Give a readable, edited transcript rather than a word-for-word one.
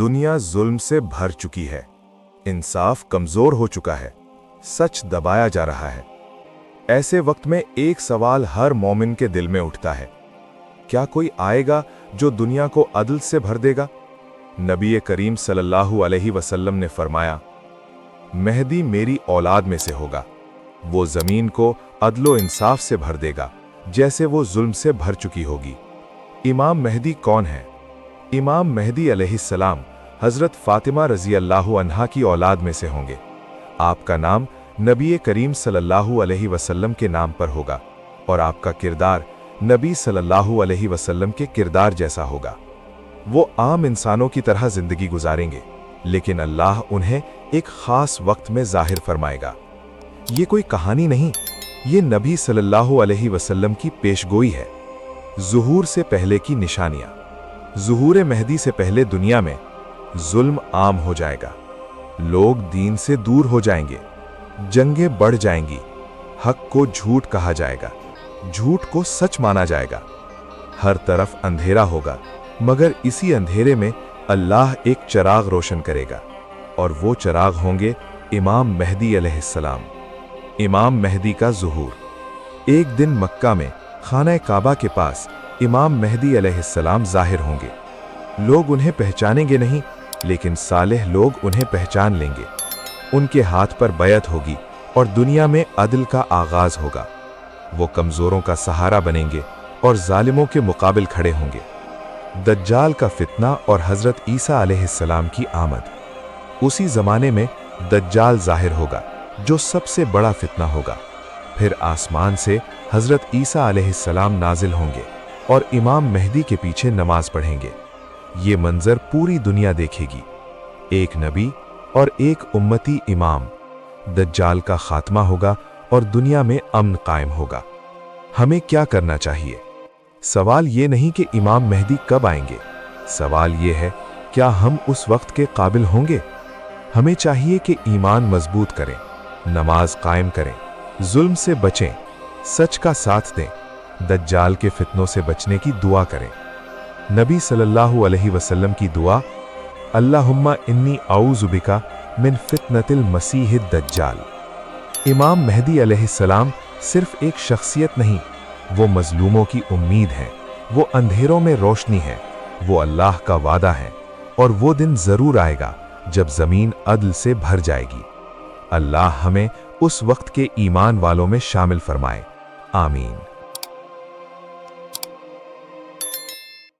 दुनिया जुल्म से भर चुकी है, इंसाफ कमजोर हो चुका है, सच दबाया जा रहा है। ऐसे वक्त में एक सवाल हर मोमिन के दिल में उठता है, क्या कोई आएगा जो दुनिया को अदल से भर देगा? नबी करीम सल्लल्लाहु अलैहि वसल्लम ने फरमाया, मेहदी मेरी औलाद में से होगा, वो जमीन को अदलो इंसाफ से भर देगा जैसे वो जुल्म से भर चुकी होगी। इमाम मेहदी कौन है? इमाम मेहदी अलैहिस्सलाम हजरत फातिमा रजी अल्लाहु अन्हा की औलाद में से होंगे। आपका नाम नबी करीम सल्लल्लाहु अलैहि वसल्लम के नाम पर होगा और आपका किरदार नबी सल्लल्लाहु अलैहि वसल्लम के किरदार जैसा होगा। वो आम इंसानों की तरह जिंदगी गुजारेंगे, लेकिन अल्लाह उन्हें एक खास वक्त में जाहिर फरमाएगा। ये कोई कहानी नहीं, ये नबी सल्लल्लाहु अलैहि वसल्लम की पेशगोई है। ज़ुहूर से पहले की निशानियां। ज़ुहूर मेहदी से पहले दुनिया में जुल्म आम हो जाएगा, लोग दीन से दूर हो जाएंगे, जंगें बढ़ जाएंगी, हक को झूठ कहा जाएगा, झूठ को सच माना जाएगा। हर तरफ अंधेरा होगा, मगर इसी अंधेरे में अल्लाह एक चिराग रोशन करेगा और वो चिराग होंगे इमाम मेहदी अलैहिस्सलाम। इमाम मेहदी का ज़ुहूर। एक दिन मक्का में खाना काबा के पास इमाम मेहदी अलैहिस्सलाम जाहिर होंगे। लोग उन्हें पहचानेंगे नहीं, लेकिन सालेह लोग उन्हें पहचान लेंगे। उनके हाथ पर बैत होगी और दुनिया में अदल का आगाज होगा। वो कमजोरों का सहारा बनेंगे और जालिमों के मुकाबिल खड़े होंगे। दज्जाल का फितना और हजरत ईसा अलैहिस्सलाम की आमद। उसी जमाने में दज्जाल जाहिर होगा, जो सबसे बड़ा फितना होगा। फिर आसमान से हजरत ईसा अलैहिस्सलाम नाजिल होंगे और इमाम मेहदी के पीछे नमाज पढ़ेंगे। ये मंजर पूरी दुनिया देखेगी, एक नबी और एक उम्मती इमाम। दज्जाल का खात्मा होगा और दुनिया में अमन कायम होगा। हमें क्या करना चाहिए? सवाल ये नहीं कि इमाम मेहदी कब आएंगे, सवाल ये है, क्या हम उस वक्त के काबिल होंगे? हमें चाहिए कि ईमान मजबूत करें, नमाज कायम करें, जुल्म से बचें, सच का साथ दें, दज्जाल के फितनों से बचने की दुआ करें। नबी सल्लल्लाहु अलैहि वसल्लम की दुआ, अल्लाहुम्मा इन्नी औज़ु बिका मिन फितनतिल मसीहिद दज्जाल। इमाम मेहदी अलैहिस्सलाम सिर्फ एक शख्सियत नहीं, वो मजलूमों की उम्मीद है, वो अंधेरों में रोशनी है, वो अल्लाह का वादा है और वो दिन जरूर आएगा जब जमीन अदल से भर जाएगी। अल्लाह हमें उस वक्त के ईमान वालों में शामिल फरमाए। आमीन।